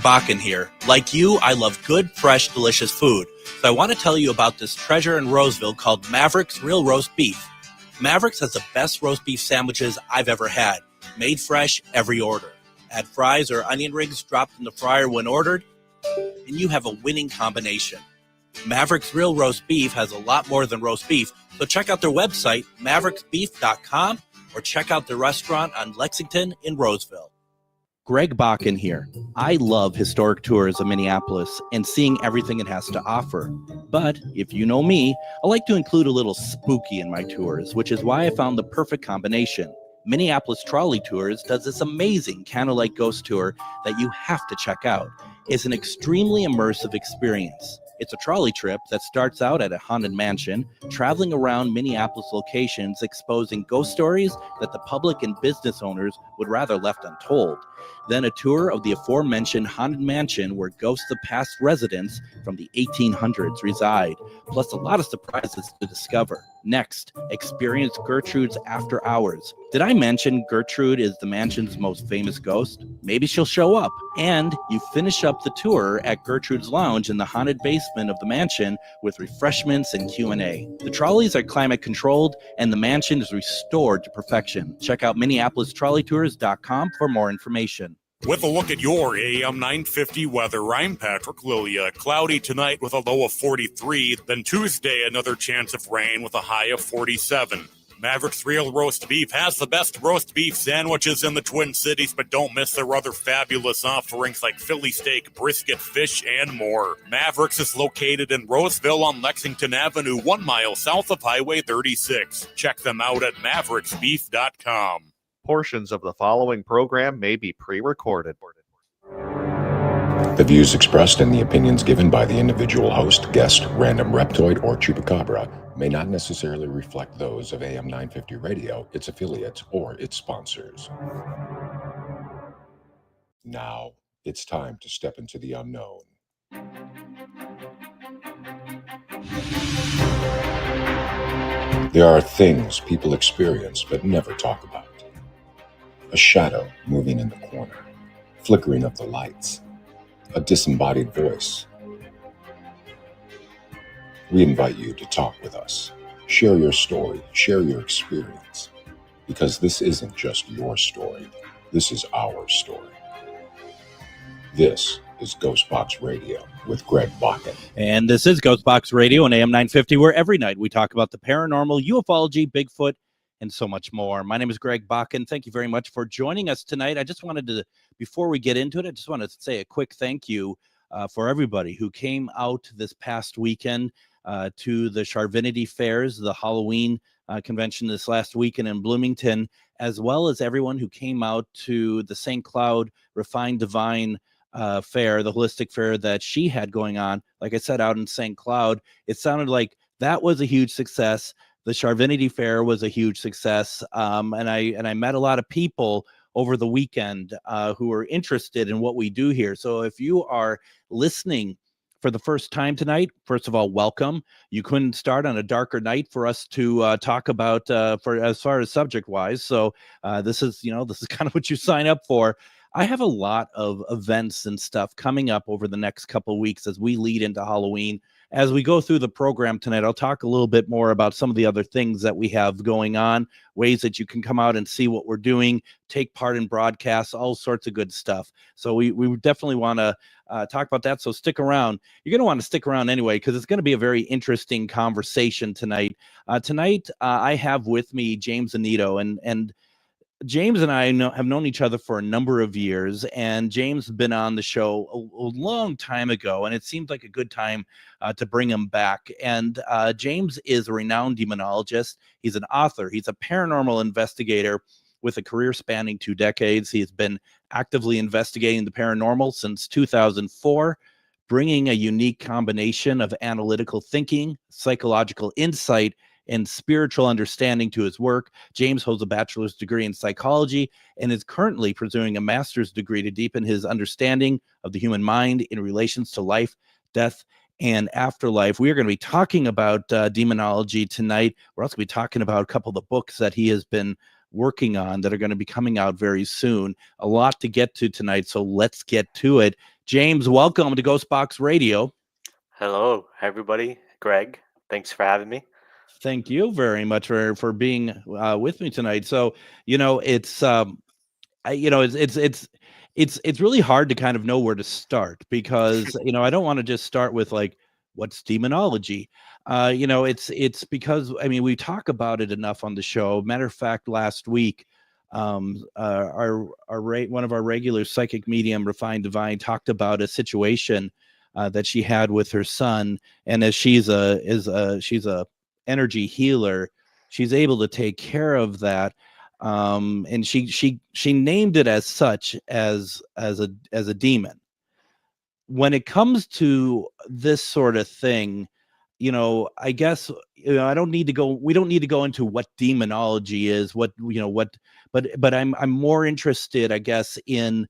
Bakun here. Like you, I love good, fresh, delicious food. So I want to tell you about this treasure in Roseville called Maverick's Real Roast Beef. Maverick's has the best roast beef sandwiches I've ever had. Made fresh every order. Add fries or onion rings dropped in the fryer when ordered, and you have a winning combination. Maverick's Real Roast Beef has a lot more than roast beef, so check out their website, mavericksbeef.com, or check out their restaurant on Lexington in Roseville. Greg Bakun here. I love historic tours of Minneapolis and seeing everything it has to offer. But if you know me, I like to include a little spooky in my tours, which is why I found the perfect combination. Minneapolis Trolley Tours does this amazing candlelight ghost tour that you have to check out. It's an extremely immersive experience. It's a trolley trip that starts out at a haunted mansion, traveling around Minneapolis locations, exposing ghost stories that the public and business owners would rather left untold. Then a tour of the aforementioned haunted mansion where ghosts of past residents from the 1800s reside, plus a lot of surprises to discover. Next, experience Gertrude's After Hours. Did I mention Gertrude is the mansion's most famous ghost? Maybe she'll show up. And you finish up the tour at Gertrude's Lounge in the haunted basement of the mansion with refreshments and Q&A. The trolleys are climate controlled and the mansion is restored to perfection. Check out MinneapolisTrolleyTours.com for more information. With a look at your AM 950 weather, I'm Patrick Lilia. Cloudy tonight with a low of 43. Then Tuesday, another chance of rain with a high of 47. Maverick's Real Roast Beef has the best roast beef sandwiches in the Twin Cities, but don't miss their other fabulous offerings like Philly steak, brisket, fish, and more. Maverick's is located in Roseville on Lexington Avenue, 1 mile south of Highway 36. Check them out at mavericksbeef.com. Portions of the following program may be pre-recorded. The views expressed and the opinions given by the individual host, guest, random reptoid, or chupacabra may not necessarily reflect those of AM 950 Radio, its affiliates, or its sponsors. Now, it's time to step into the unknown. There are things people experience but never talk about. A shadow moving in the corner, flickering of the lights, a disembodied voice. We invite you to talk with us. Share your story, share your experience, because this isn't just your story. This is our story. This is GhostBox Radio with Greg Bakun. And this is GhostBox Radio on AM 950, where every night we talk about the paranormal, ufology, Bigfoot, and so much more. My name is Greg Bakun. Thank you very much for joining us tonight. I just wanted to, before we get into it, I just wanted to say a quick thank you for everybody who came out this past weekend to the Charvinity Fairs, the Halloween convention this last weekend in Bloomington, as well as everyone who came out to the St. Cloud Refined Divine fair, the holistic fair that she had going on. Like I said, out in St. Cloud, it sounded like that was a huge success. The Charvinity Fair was a huge success, and I met a lot of people over the weekend who are interested in what we do here. So if you are listening for the first time tonight, first of all, welcome. You couldn't start on a darker night for us to talk about for as far as subject wise. So this is kind of what you sign up for. I have a lot of events and stuff coming up over the next couple of weeks as we lead into Halloween. As we go through the program tonight, I'll talk a little bit more about some of the other things that we have going on, ways that you can come out and see what we're doing, take part in broadcasts, all sorts of good stuff. So we definitely want to talk about that. So stick around. You're going to want to stick around anyway, because it's going to be a very interesting conversation tonight. Tonight, I have with me James Annitto, and James and I have known each other for a number of years, and James has been on the show a long time ago, and it seemed like a good time to bring him back. And James is a renowned demonologist. He's an author. He's a paranormal investigator with a career spanning 2 decades. He has been actively investigating the paranormal since 2004, bringing a unique combination of analytical thinking, psychological insight, and spiritual understanding to his work. James holds a bachelor's degree in psychology and is currently pursuing a master's degree to deepen his understanding of the human mind in relations to life, death, and afterlife. We are going to be talking about demonology tonight. We're also going to be talking about a couple of the books that he has been working on that are going to be coming out very soon. A lot to get to tonight, so let's get to it. James, welcome to GhostBox Radio. Hello, everybody. Greg, thanks for having me. Thank you very much for being with me tonight. So, it's it's really hard to kind of know where to start because I don't want to just start with like what's demonology. It's because we talk about it enough on the show. Matter of fact, last week, one of our regular psychic medium, Refined Divine, talked about a situation that she had with her son, and as she's a energy healer, she's able to take care of that. And she named it as such as a demon. When it comes to this sort of thing, I guess we don't need to go into what demonology is, but I'm more interested, I guess, in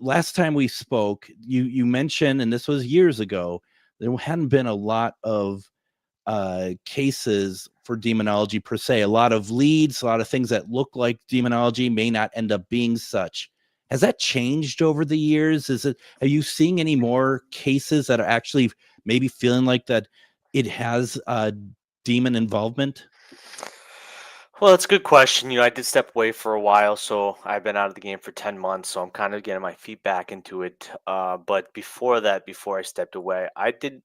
last time we spoke, you mentioned, and this was years ago, there hadn't been a lot of cases for demonology per se. A lot of leads, a lot of things that look like demonology may not end up being such. Has that changed over the years? Are you seeing any more cases that are actually maybe feeling like that it has demon involvement? Well, it's a good question. I did step away for a while, so I've been out of the game for 10 months, so I'm kind of getting my feet back into it. But before that, before I stepped away, I did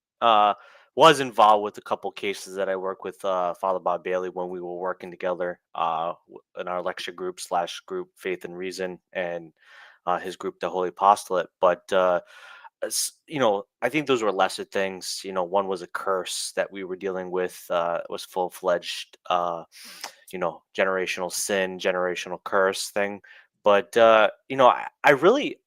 was involved with a couple cases that I worked with Father Bob Bailey when we were working together in our lecture group / group Faith and Reason, and his group, the Holy Apostolate. But I think those were lesser things. One was a curse that we were dealing with. Was full-fledged, generational sin, generational curse thing. But I really,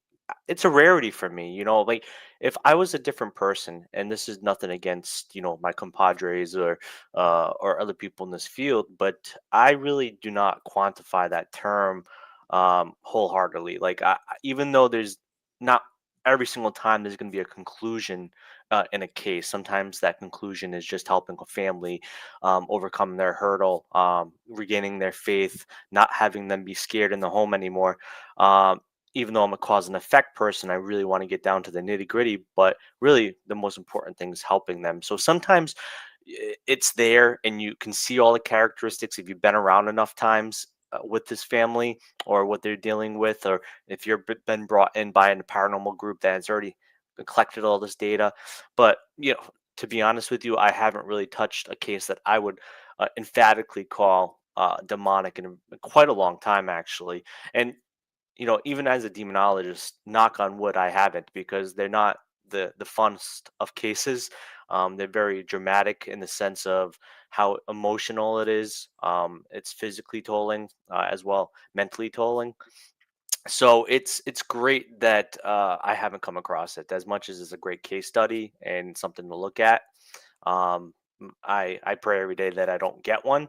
it's a rarity for me. Like if I was a different person, and this is nothing against my compadres or other people in this field, but I really do not quantify that term wholeheartedly. Like even though there's not every single time there's going to be a conclusion in a case. Sometimes that conclusion is just helping a family overcome their hurdle, regaining their faith, not having them be scared in the home anymore. Even though I'm a cause and effect person, I really want to get down to the nitty gritty. But really, the most important thing is helping them. So sometimes it's there and you can see all the characteristics if you've been around enough times with this family or what they're dealing with, or if you've been brought in by a paranormal group that has already collected all this data. But to be honest with you, I haven't really touched a case that I would emphatically call demonic in quite a long time, actually. And even as a demonologist, knock on wood, I haven't, because they're not the funnest of cases. They're very dramatic in the sense of how emotional it is. It's physically tolling as well, mentally tolling. So it's great that I haven't come across it, as much as it's a great case study and something to look at. I pray every day that I don't get one,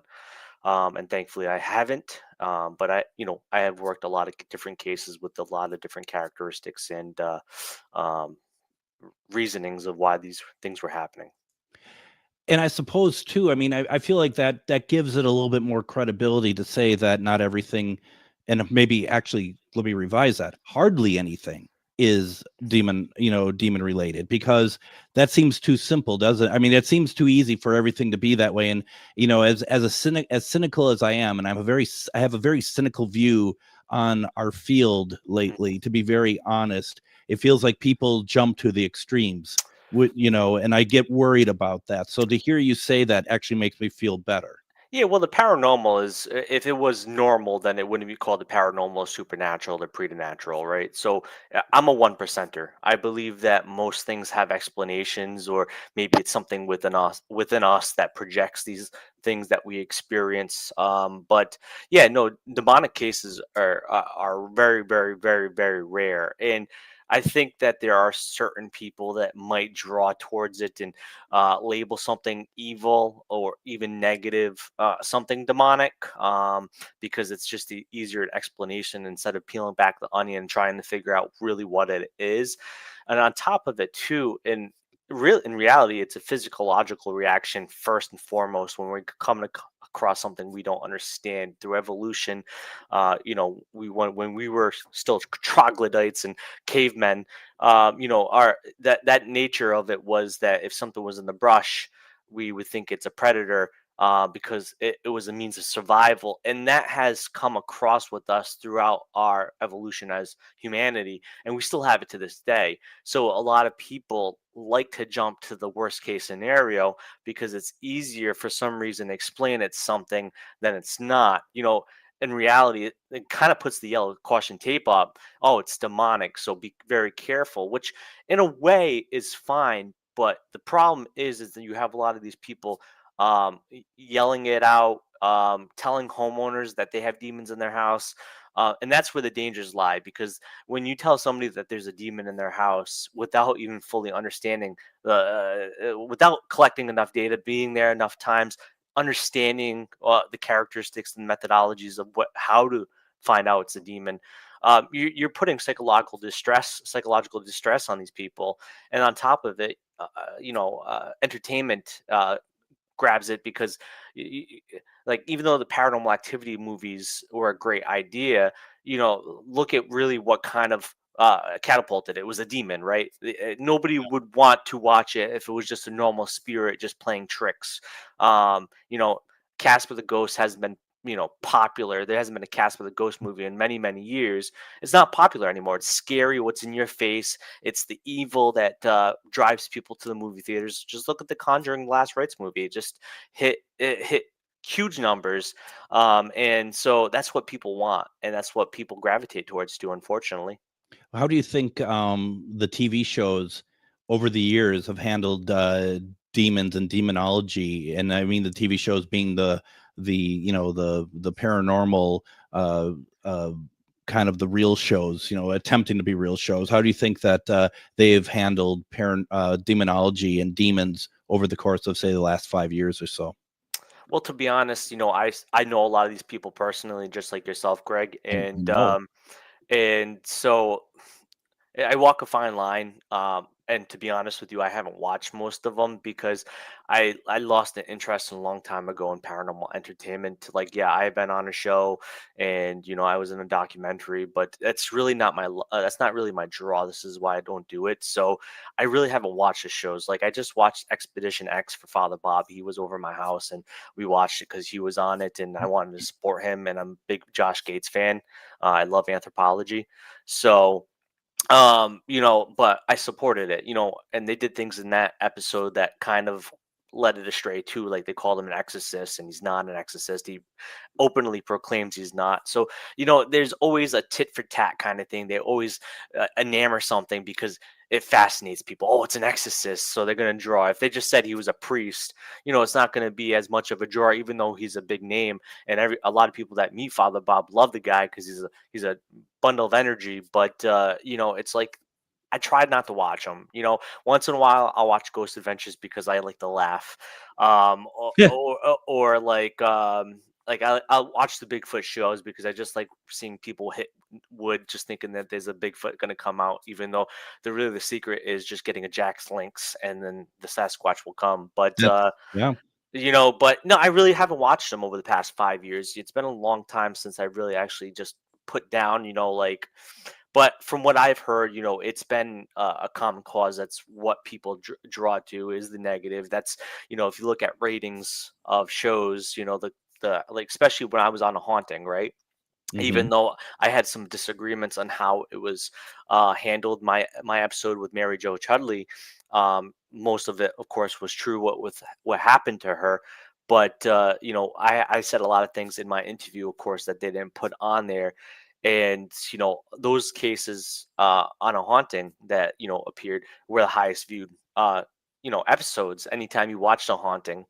and thankfully I haven't. But I have worked a lot of different cases with a lot of different characteristics and um, reasonings of why these things were happening. And I suppose too, I feel like that gives it a little bit more credibility to say that not everything, and maybe actually, let me revise that, hardly anything is demon related, because that seems too simple, doesn't it? It seems too easy for everything to be that way. And as cynical as I am, and I have a very cynical view on our field lately, to be very honest. It feels like people jump to the extremes, and I get worried about that. So to hear you say that actually makes me feel better. Yeah, well, the paranormal is, if it was normal, then it wouldn't be called the paranormal, supernatural, or preternatural, right? So I'm a one percenter. I believe that most things have explanations, or maybe it's something within us that projects these things that we experience. But yeah, no, demonic cases are very, very, very, very rare, and I think that there are certain people that might draw towards it and label something evil or even negative, something demonic, because it's just the easier explanation instead of peeling back the onion and trying to figure out really what it is. And on top of it, too, in reality, it's a physiological reaction first and foremost when we come to across something we don't understand through evolution. When we were still troglodytes and cavemen, our that nature of it was that if something was in the brush, we would think it's a predator, because it was a means of survival. And that has come across with us throughout our evolution as humanity. And we still have it to this day. So a lot of people like to jump to the worst case scenario because it's easier for some reason to explain it's something than it's not. In reality, it kind of puts the yellow caution tape up. Oh, it's demonic. So be very careful, which in a way is fine. But the problem is that you have a lot of these people yelling it out, telling homeowners that they have demons in their house. And that's where the dangers lie, because when you tell somebody that there's a demon in their house without even fully understanding without collecting enough data, being there enough times, understanding the characteristics and methodologies of how to find out it's a demon, you're putting psychological distress on these people. And on top of it, entertainment grabs it, because like, even though the paranormal activity movies were a great idea, look at really what kind of catapulted it was a demon, right? Nobody would want to watch it if it was just a normal spirit just playing tricks. um you know Casper the Ghost has been popular. There hasn't been a Casper the Ghost movie in many, many years. It's not popular anymore. It's scary, what's in your face. It's the evil that drives people to the movie theaters. Just look at the Conjuring Last Rites movie. It hit huge numbers. And so that's what people want, and that's what people gravitate towards too, unfortunately. How do you think the TV shows over the years have handled demons and demonology? And I mean the TV shows being the paranormal kind of the real shows, attempting to be real shows. How do you think that they've handled demonology and demons over the course of, say, the last 5 years or so? Well, to be honest, I know a lot of these people personally, just like yourself, Greg, and No. so I walk a fine line. And to be honest with you, I haven't watched most of them because I lost an interest a long time ago in paranormal entertainment. Like, yeah, I've been on a show, and I was in a documentary, but that's really not that's not really my draw. This is why I don't do it. So I really haven't watched the shows. Like, I just watched Expedition X for Father Bob. He was over my house, and we watched it because he was on it, and I wanted to support him. And I'm a big Josh Gates fan. I love anthropology, so but I supported it, and they did things in that episode that kind of led it astray too. Like, they called him an exorcist, and he's not an exorcist. He openly proclaims he's not. So, there's always a tit for tat kind of thing. They always enamor something because it fascinates people. Oh, it's an exorcist, so they're going to draw. If they just said he was a priest, it's not going to be as much of a draw, even though he's a big name. And a lot of people that meet Father Bob love the guy because he's a bundle of energy. But it's like, I tried not to watch them. Once in a while I'll watch Ghost Adventures because I like to laugh. Yeah. Or I'll watch the Bigfoot shows because I just like seeing people hit wood, just thinking that there's a Bigfoot going to come out, even though the secret is just getting a Jack's Lynx, and then the Sasquatch will come. But Yeah. but no, I really haven't watched them over the past 5 years. It's been a long time since I really actually just put down, but from what I've heard, it's been a common cause. That's what people draw to, is the negative. That's, if you look at ratings of shows, like, especially when I was on A Haunting, right? Even Mhm. though I had some disagreements on how it was handled, my episode with Mary Jo Chudley, most of it, of course, was true. What happened to her, but I said a lot of things in my interview, of course, that they didn't put on there. And those cases on A Haunting that appeared were the highest viewed episodes. Anytime you watched A Haunting,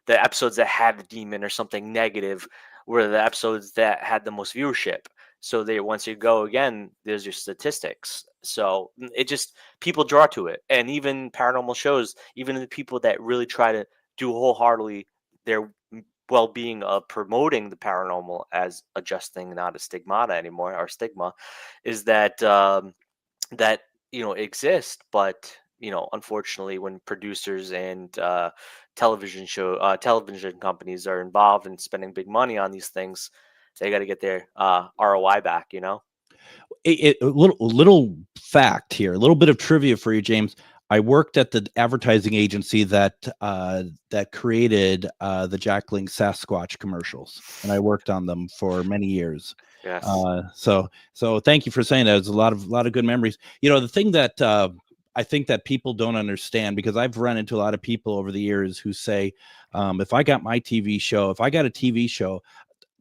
the episodes that had a demon or something negative were the episodes that had the most viewership. So once you go again, there's your statistics. So it just, people draw to it. And even paranormal shows, even the people that really try to do wholeheartedly their well-being of promoting the paranormal as a just thing, not a stigmata anymore, or stigma, is that that exist, but unfortunately, when producers and television companies are involved in spending big money on these things, they got to get their ROI back. A little fact here, a little bit of trivia for you, James. I worked at the advertising agency that created the Jackling Sasquatch commercials, and I worked on them for many years. Yes. So thank you for saying that. It's a lot of good memories. The thing that I think that people don't understand, because I've run into a lot of people over the years who say, if I got a TV show,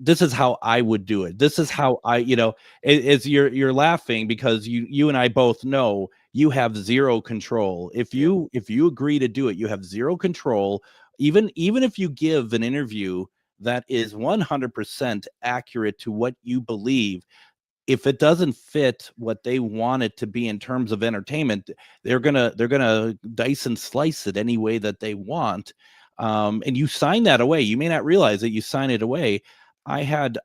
this is how I would do it. This is how you're laughing because you and I both know you have zero control. If you agree to do it, you have zero control. Even if you give an interview that is 100% accurate to what you believe, if it doesn't fit what they want it to be in terms of entertainment, they're gonna dice and slice it any way that they want. And you sign that away. You may not realize that you sign it away. I had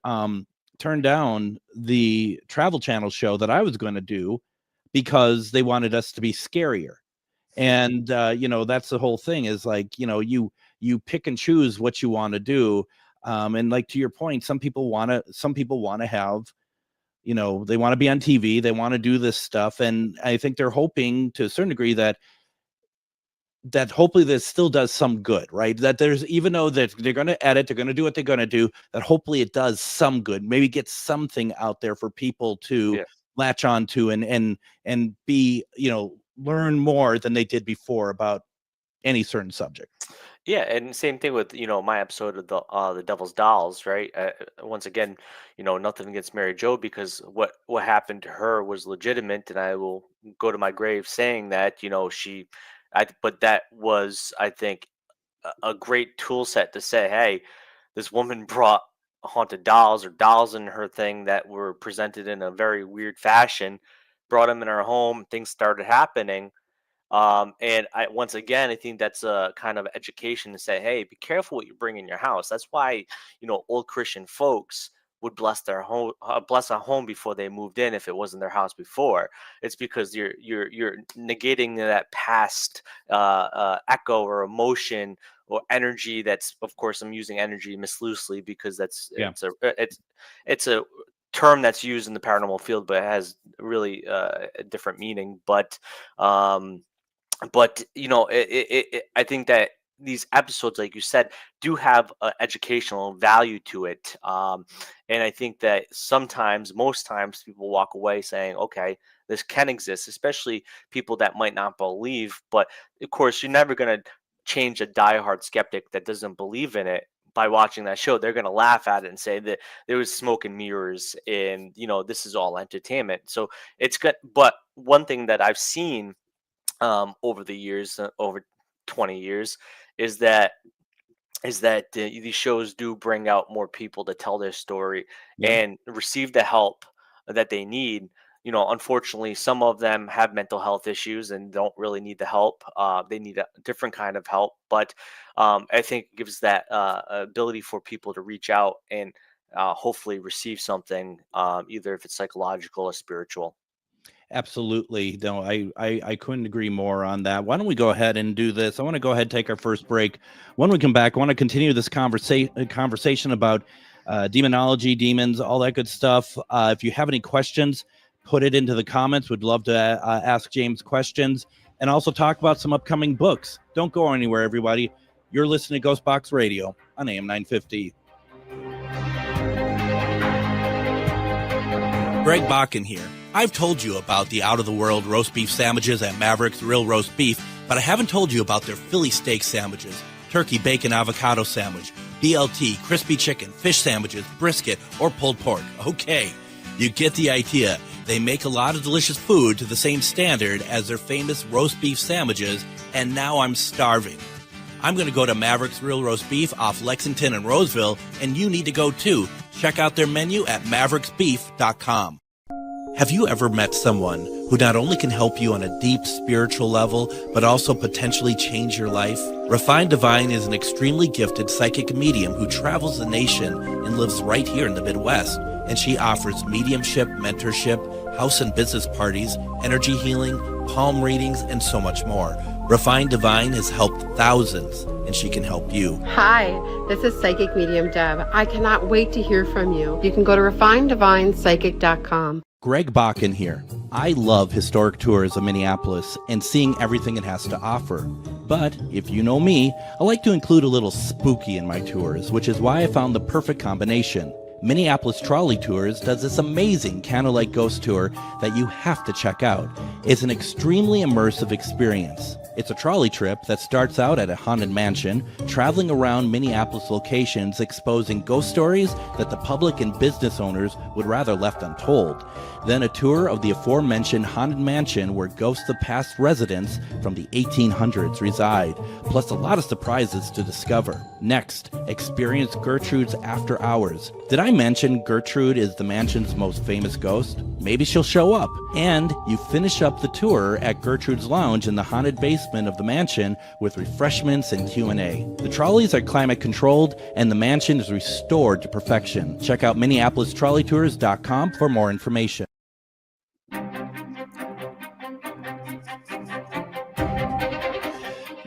turned down the Travel Channel show that I was going to do because they wanted us to be scarier. And that's the whole thing, is like, you pick and choose what you want to do. And like, to your point, some people want to have, they want to be on TV, they want to do this stuff. And I think they're hoping to a certain degree that hopefully this still does some good, right? That there's, even though that they're going to edit, they're going to do what they're going to do, that hopefully it does some good, maybe get something out there for people to latch on to and be, learn more than they did before about any certain subject. Yeah, and same thing with my episode of the Devil's Dolls, right? Once again, nothing against Mary Jo, because what happened to her was legitimate, and I will go to my grave saying that but that was, I think, a great tool set to say, hey, this woman brought haunted dolls or dolls in her thing that were presented in a very weird fashion, brought them in our home, things started happening. And once again, I think that's a kind of education to say, hey, be careful what you bring in your house. That's why, old Christian folks would bless their home, bless a home before they moved in if it wasn't their house before. It's because you're negating that past echo or emotion or energy. That's, of course, I'm using energy loosely because it's a term that's used in the paranormal field, but it has really a different meaning. But I think that these episodes, like you said, do have an educational value to it. And I think that most times, people walk away saying, okay, this can exist, especially people that might not believe. But of course, you're never going to change a diehard skeptic that doesn't believe in it by watching that show. They're going to laugh at it and say that there was smoke and mirrors and, this is all entertainment. So it's good. But one thing that I've seen over the years, over 20 years, is that these shows do bring out more people to tell their story and receive the help that they need. Unfortunately, some of them have mental health issues and don't really need the help. They need a different kind of help. But I think it gives that ability for people to reach out and hopefully receive something, either if it's psychological or spiritual. Absolutely. No, I couldn't agree more on that. Why don't we go ahead and do this? I want to go ahead and take our first break. When we come back, I want to continue this conversation about demonology, demons, all that good stuff. If you have any questions, put it into the comments. We'd love to ask James questions and also talk about some upcoming books. Don't go anywhere, everybody. You're listening to GhostBox Radio on AM 950. Greg Bakun here. I've told you about the out-of-the-world roast beef sandwiches at Maverick's Real Roast Beef, but I haven't told you about their Philly steak sandwiches, turkey bacon avocado sandwich, BLT, crispy chicken, fish sandwiches, brisket, or pulled pork. Okay, you get the idea. They make a lot of delicious food to the same standard as their famous roast beef sandwiches, and now I'm starving. I'm going to go to Maverick's Real Roast Beef off Lexington and Roseville, and you need to go too. Check out their menu at mavericksbeef.com. Have you ever met someone who not only can help you on a deep spiritual level, but also potentially change your life? Refined Divine is an extremely gifted psychic medium who travels the nation and lives right here in the Midwest. And she offers mediumship, mentorship, house and business parties, energy healing, palm readings, and so much more. Refined Divine has helped thousands, and she can help you. Hi, this is Psychic Medium Deb. I cannot wait to hear from you. You can go to refinedivinepsychic.com. Greg Bakun here. I love historic tours of Minneapolis and seeing everything it has to offer. But if you know me, I like to include a little spooky in my tours, which is why I found the perfect combination. Minneapolis Trolley Tours does this amazing candlelight ghost tour that you have to check out. It's an extremely immersive experience. It's a trolley trip that starts out at a haunted mansion, traveling around Minneapolis locations exposing ghost stories that the public and business owners would rather left untold. Then a tour of the aforementioned haunted mansion where ghosts of past residents from the 1800s reside, plus a lot of surprises to discover. Next, experience Gertrude's After Hours. Did I mention Gertrude is the mansion's most famous ghost? Maybe she'll show up. And you finish up the tour at Gertrude's Lounge in the haunted basement of the mansion with refreshments and Q&A. The trolleys are climate controlled and the mansion is restored to perfection. Check out MinneapolisTrolleyTours.com for more information.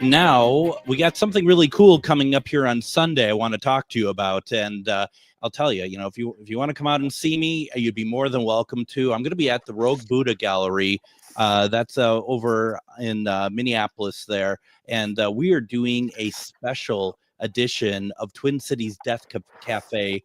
Now, we got something really cool coming up here on Sunday I want to talk to you about, and I'll tell you, if you want to come out and see me, you'd be more than welcome to. I'm going to be at the Rogue Buddha Gallery. That's over in Minneapolis there, and we are doing a special edition of Twin Cities Death Cafe,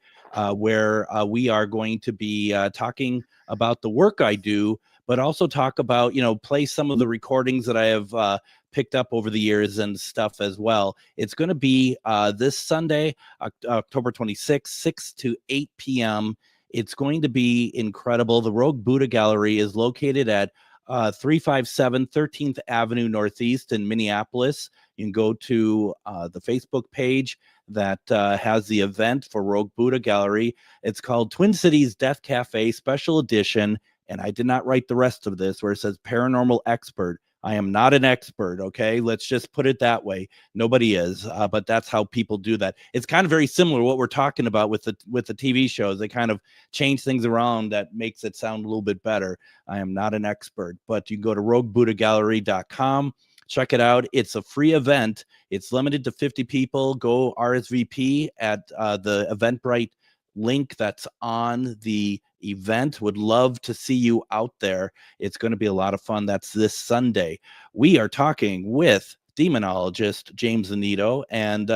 where we are going to be talking about the work I do, but also talk about, play some of the recordings that I have picked up over the years and stuff as well. It's going to be this Sunday, October 26th, 6 to 8 p.m. It's going to be incredible. The Rogue Buddha Gallery is located at 357 13th Avenue Northeast in Minneapolis. You can go to the Facebook page that has the event for Rogue Buddha Gallery. It's called Twin Cities Death Cafe Special Edition, and I did not write the rest of this where it says Paranormal Expert. I am not an expert, okay? Let's just put it that way. Nobody is, but that's how people do that. It's kind of very similar to what we're talking about with the TV shows. They kind of change things around that makes it sound a little bit better. I am not an expert, but you can go to roguebuddhagallery.com. Check it out. It's a free event. It's limited to 50 people. Go RSVP at the Eventbrite link that's on the event. Would love to see you out there. It's going to be a lot of fun. That's this Sunday. We are talking with demonologist James Annitto, and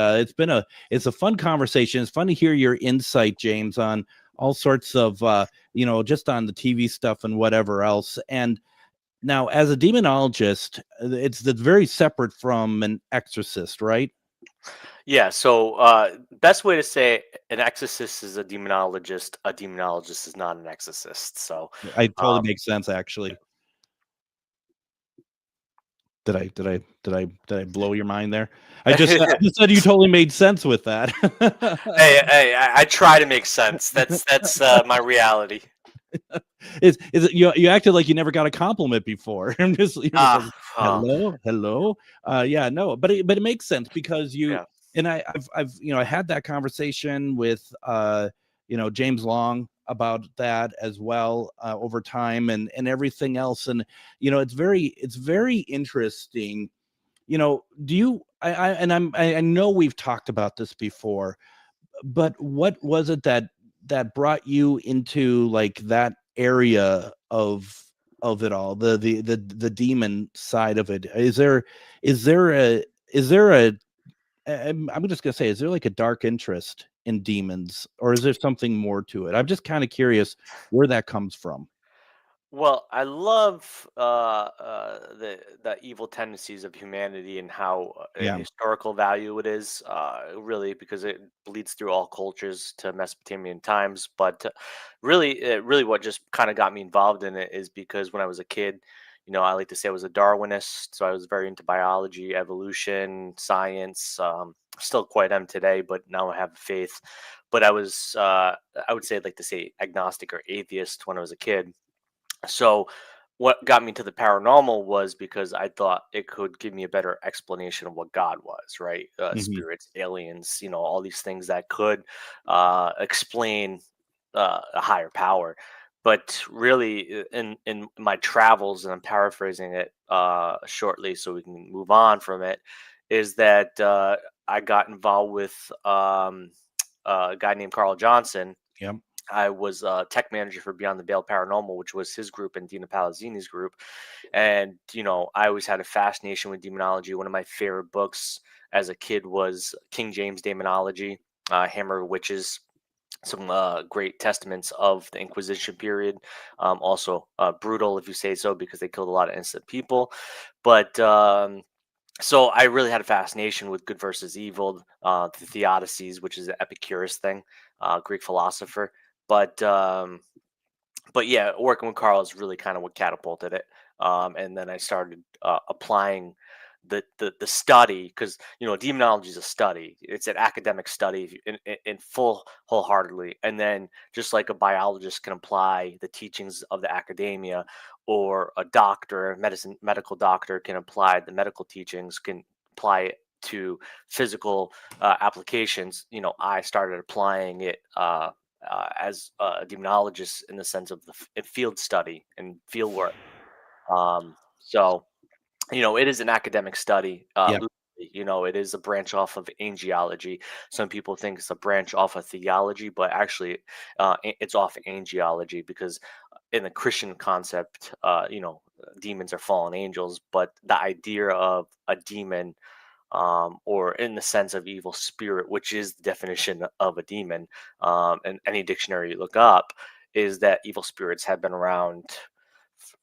it's a fun conversation. It's fun to hear your insight, James, on all sorts of just on the TV stuff and whatever else. And now, as a demonologist, it's very separate from an exorcist, right? Yeah, so best way to say an exorcist is a demonologist is not an exorcist. So It totally makes sense, actually. Did I blow your mind there? I just said you totally made sense with that. hey, I try to make sense. That's my reality. Is it you acted like you never got a compliment before? I'm just hello. Yeah, no, but it makes sense because you. Yeah. And I've I had that conversation with James Long about that as well over time and everything else, and it's very interesting. Do you? I know we've talked about this before, but what was it that brought you into like that area of it all, the demon side of it? Is there a I'm just gonna say, is there like a dark interest in demons, or is there something more to it? I'm just kind of curious where that comes from. Well, I love the evil tendencies of humanity and how Yeah. historical value it is, really, because it bleeds through all cultures to Mesopotamian times. But really, what just kind of got me involved in it is because when I was a kid, I like to say I was a Darwinist, so I was very into biology, evolution, science. Still quite am today, but now I have faith. But I was, I would say, I'd like to say agnostic or atheist when I was a kid. So what got me to the paranormal was because I thought it could give me a better explanation of what God was, right? Spirits, aliens, all these things that could explain a higher power. but really, in my travels, and I'm paraphrasing it shortly so we can move on from it, is that I got involved with a guy named Carl Johnson. Yep. I was tech manager for Beyond the Veil Paranormal, which was his group and Dina Palazzini's group. And, I always had a fascination with demonology. One of my favorite books as a kid was King James Demonology, Hammer of Witches, some great testaments of the Inquisition period. Also brutal, if you say so, because they killed a lot of innocent people. But so I really had a fascination with good versus evil, the Theodicies, which is an Epicurus thing, Greek philosopher. But yeah, working with Carl is really kind of what catapulted it. And then I started applying the study, because demonology is a study. It's an academic study in full wholeheartedly. And then just like a biologist can apply the teachings of the academia, or a doctor, medical doctor can apply the medical teachings, can apply it to physical applications. I started applying it as a demonologist in the sense of the field study and field work. So it is an academic study. Yeah. It is a branch off of angiology. Some people think it's a branch off of theology, but actually, it's off angiology, because in the Christian concept, demons are fallen angels, but the idea of a demon, or in the sense of evil spirit, which is the definition of a demon, and any dictionary you look up, is that evil spirits have been around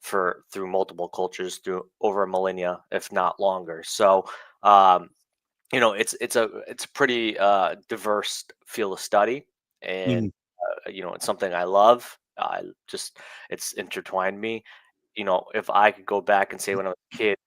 for through multiple cultures, through over a millennia, if not longer. So, um, it's a pretty diverse field of study, and Mhm. it's something I love. I just it's intertwined me. If I could go back and say when I was a kid,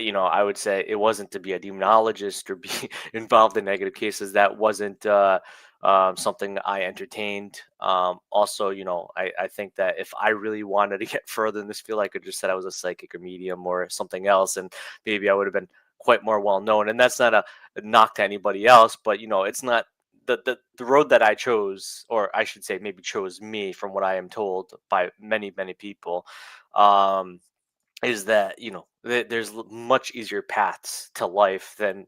I would say it wasn't to be a demonologist or be involved in negative cases. That wasn't something I entertained. Also, I think that if I really wanted to get further in this field, I could just said I was a psychic or medium or something else, and maybe I would have been quite more well known. And that's not a knock to anybody else, but it's not the road that I chose, or I should say, maybe chose me, from what I am told by many many people. Um, is that there's much easier paths to life than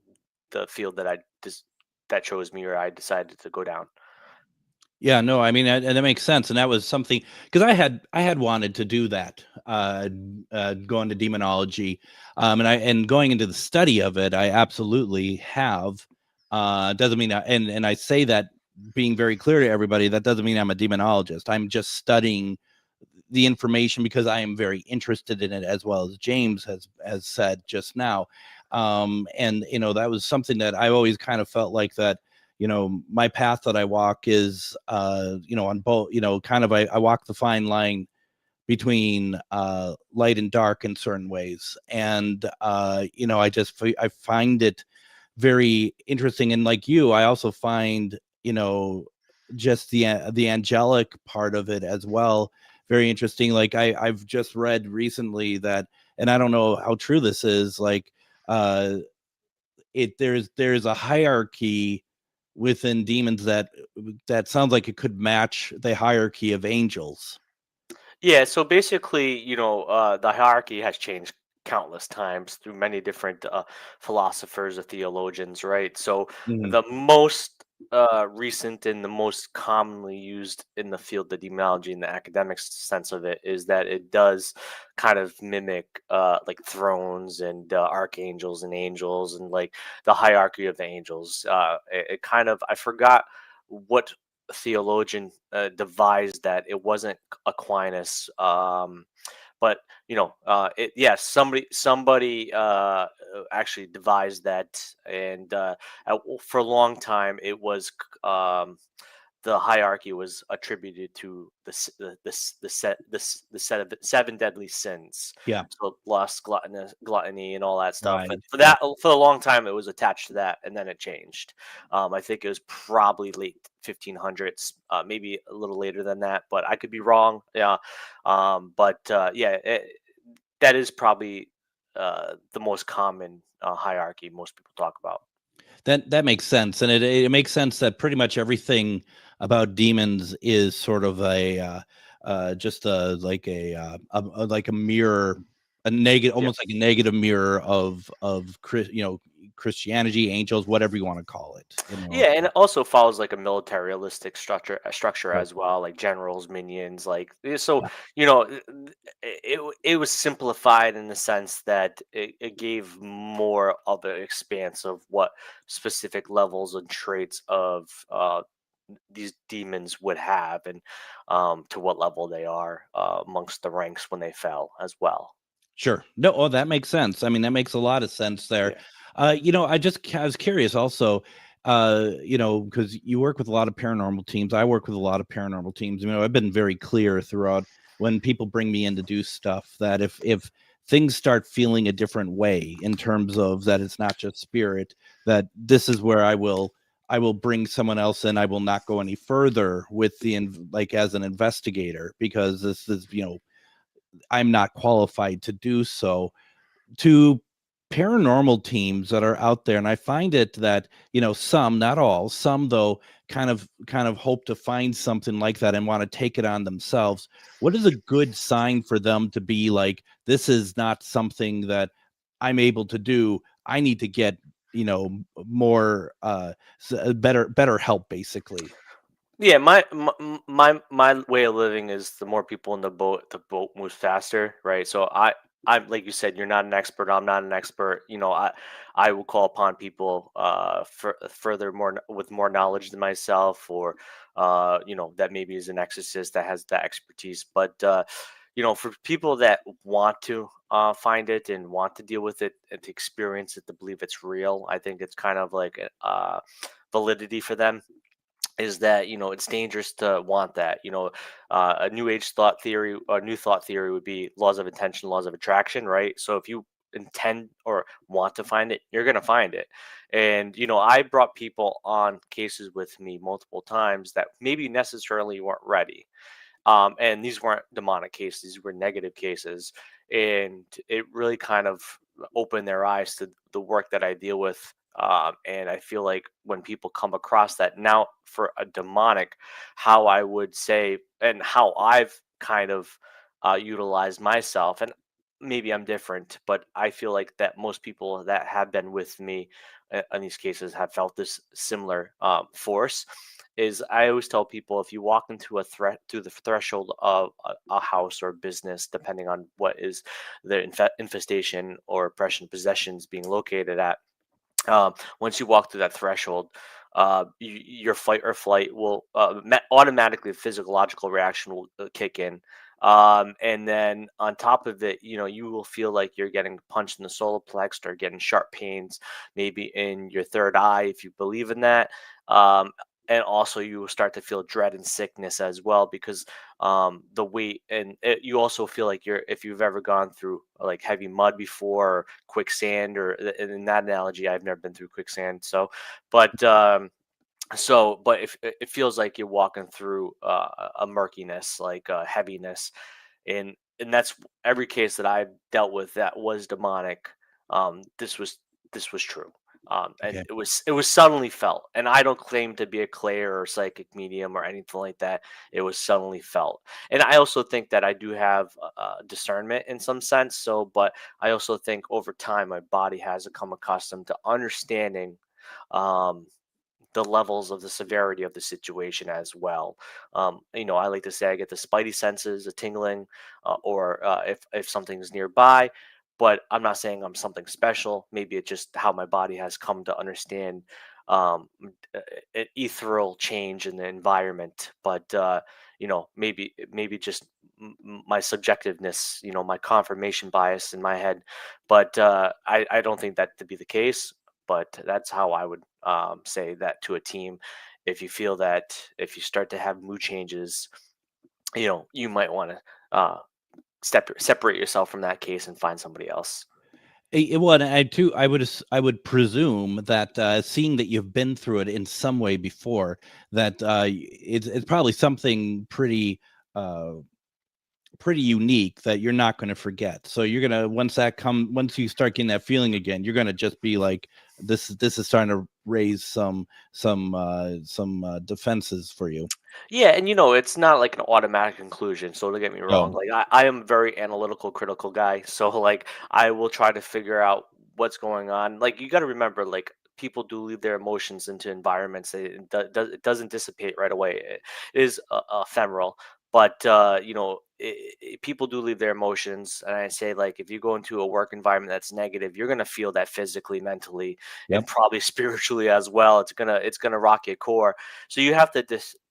the field that I just that chose me, or I decided to go down. Yeah, no, I mean, and that makes sense, and that was something, because I had wanted to do that, go into demonology, and going into the study of it, I absolutely have. Doesn't mean, and I say that being very clear to everybody, that doesn't mean I'm a demonologist. I'm just studying the information because I am very interested in it, as well as James has said just now. And that was something that I always kind of felt like that. My path that I walk is, on both, kind of, I walk the fine line between light and dark in certain ways. And, I find it very interesting. And like you, I also find, just the angelic part of it as well very interesting. Like I've just read recently that, and I don't know how true this is, like, uh, there's a hierarchy within demons that sounds like it could match the hierarchy of angels. Yeah, so basically, the hierarchy has changed countless times through many different philosophers or theologians, right? So Mhm. the most recent and the most commonly used in the field of demonology, in the academic sense of it, is that it does kind of mimic like thrones and archangels and angels, and like the hierarchy of the angels. It kind of, I forgot what theologian devised that. It wasn't Aquinas, but yes, somebody actually devised that, and for a long time it was the hierarchy was attributed to the set of seven deadly sins. Yeah. So lust, gluttony, and all that stuff. Right. And for Yeah. that, for a long time, it was attached to that, and then it changed. I think it was probably late 1500s, maybe a little later than that, but I could be wrong. Yeah, but yeah, that is probably the most common hierarchy most people talk about. That makes sense, and it makes sense that pretty much everything about demons is sort of just like a mirror, a negative, almost like a negative mirror of Christianity, angels, whatever you want to call it. Yeah, and it also follows like a militaristic structure Right. as well, like generals, minions, like so. Yeah. It was simplified in the sense that it gave more of an expanse of what specific levels and traits of these demons would have, and to what level they are amongst the ranks when they fell as well. Sure. No, oh, that makes sense. I mean, that makes a lot of sense there. Yeah. I was curious also, because you work with a lot of paranormal teams. I work with a lot of paranormal teams. I've been very clear throughout when people bring me in to do stuff that if things start feeling a different way in terms of that it's not just spirit, that this is where I will bring someone else in. I will not go any further with like as an investigator, because this is, I'm not qualified to do so. To paranormal teams that are out there, and I find it that, some, not all, some though, kind of hope to find something like that and want to take it on themselves. What is a good sign for them to be like, this is not something that I'm able to do, I need to get, more better help, basically? Yeah, my way of living is the more people in the boat moves faster, right? So I'm like you said, you're not an expert. I'm not an expert. I will call upon people further with more knowledge than myself, or that maybe is an exorcist that has that expertise. But for people that want to find it and want to deal with it and to experience it, to believe it's real, I think it's kind of like validity for them, is that it's dangerous to want that. A new age thought theory, a new thought theory would be laws of intention, laws of attraction, right? So if you intend or want to find it, you're going to find it. And I brought people on cases with me multiple times that maybe necessarily weren't ready, and these weren't demonic cases, these were negative cases, and it really kind of opened their eyes to the work that I deal with. And I feel like when people come across that now for a demonic, how I would say and how I've kind of utilized myself, and maybe I'm different, but I feel like that most people that have been with me in these cases have felt this similar force. Is I always tell people, if you walk into a threat through the threshold of a house or business, depending on what is the infestation or oppression possessions being located at, once you walk through that threshold, your fight or flight will automatically, the physiological reaction will kick in. And then on top of it, you will feel like you're getting punched in the solar plex, or getting sharp pains, maybe in your third eye, if you believe in that. And also you will start to feel dread and sickness as well, because the weight, and you also feel like if you've ever gone through like heavy mud before, or quicksand, or in that analogy, I've never been through quicksand. But if it feels like you're walking through a murkiness, like a heaviness, and that's every case that I've dealt with that was demonic. This was true. And Okay. it was suddenly felt, and I don't claim to be a clair or psychic medium or anything like that. It was suddenly felt, and I also think that I do have discernment in some sense. So, but I also think over time my body has become accustomed to understanding um, the levels of the severity of the situation as well. I like to say I get the spidey senses, a tingling, or if something's nearby. But I'm not saying I'm something special. Maybe it's just how my body has come to understand an ethereal change in the environment. But maybe just my subjectiveness, my confirmation bias in my head. But I don't think that to be the case. But that's how I would say that to a team. If you feel that if you start to have mood changes, you might want to separate yourself from that case and find somebody else. Well, and I would presume that seeing that you've been through it in some way before, that it's probably something uh, pretty unique that you're not going to forget. So you're gonna once you start getting that feeling again, you're gonna just be like, this is starting to raise some defenses for you. Yeah, and it's not like an automatic conclusion. So don't get me wrong. No. Like I am a very analytical, critical guy. So like I will try to figure out what's going on. Like you got to remember, like people do leave their emotions into environments. It doesn't dissipate right away. It is ephemeral. But people do leave their emotions, and I say like if you go into a work environment that's negative, you're gonna feel that physically, mentally, and Yep. probably spiritually as well. It's gonna rock your core. So you have to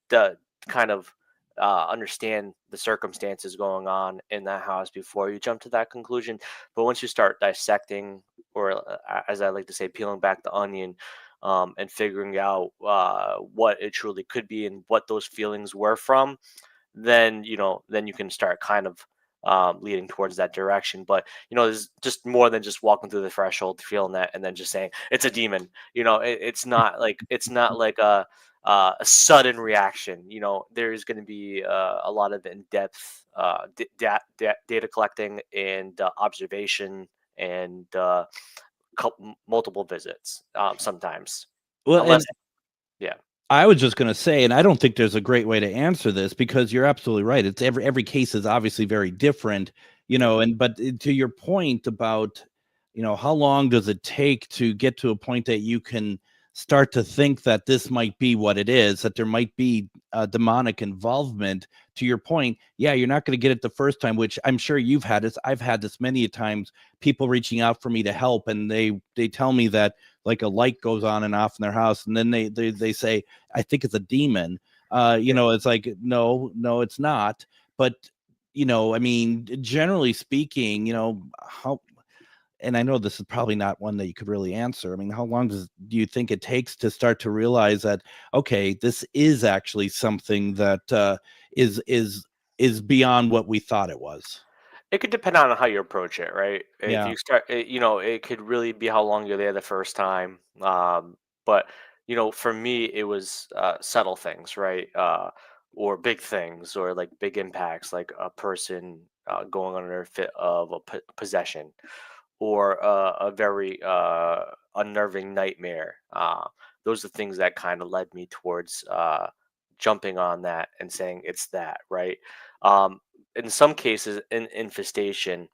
the kind of understand the circumstances going on in that house before you jump to that conclusion. But once you start dissecting, or as I like to say, peeling back the onion, and figuring out what it truly could be and what those feelings were from, then you can start kind of leading towards that direction. But there's just more than just walking through the threshold, feeling that, and then just saying it's a demon. It's not like a sudden reaction. There's going to be a lot of in-depth data collecting and observation and multiple visits sometimes, Well, unless and yeah. I was just going to say, and I don't think there's a great way to answer this because you're absolutely right. It's every case is obviously very different, and but to your point about, how long does it take to get to a point that you can start to think that this might be what it is, that there might be demonic involvement. To your point, yeah, you're not going to get it the first time, which I'm sure you've had this. I've had this many a times, people reaching out for me to help, and they tell me that like a light goes on and off in their house, and then they say, I think it's a demon. It's like, no, it's not. But, I mean, generally speaking, how, and I know this is probably not one that you could really answer. I mean, how long do you think it takes to start to realize that, okay, this is actually something that is beyond what we thought it was? It could depend on how you approach it, right? If Yeah. you start, it could really be how long you're there the first time. But for me, it was subtle things, right? Or big things, or like big impacts, like a person going under a fit of a possession, or a very unnerving nightmare. Those are things that kind of led me towards jumping on that and saying it's that, right? Um, in some cases, an infestation,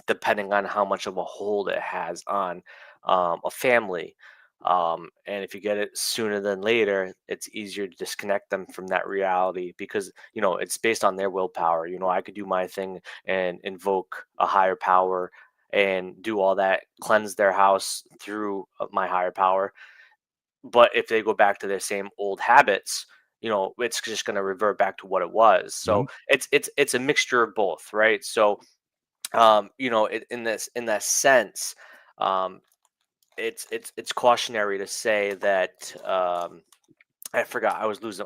depending on how much of a hold it has on a family. And if you get it sooner than later, it's easier to disconnect them from that reality because, it's based on their willpower. I could do my thing and invoke a higher power and do all that, cleanse their house through my higher power. But if they go back to their same old habits, it's just going to revert back to what it was. So Yep. it's a mixture of both, right? So in that sense, um, it's cautionary to say that I forgot.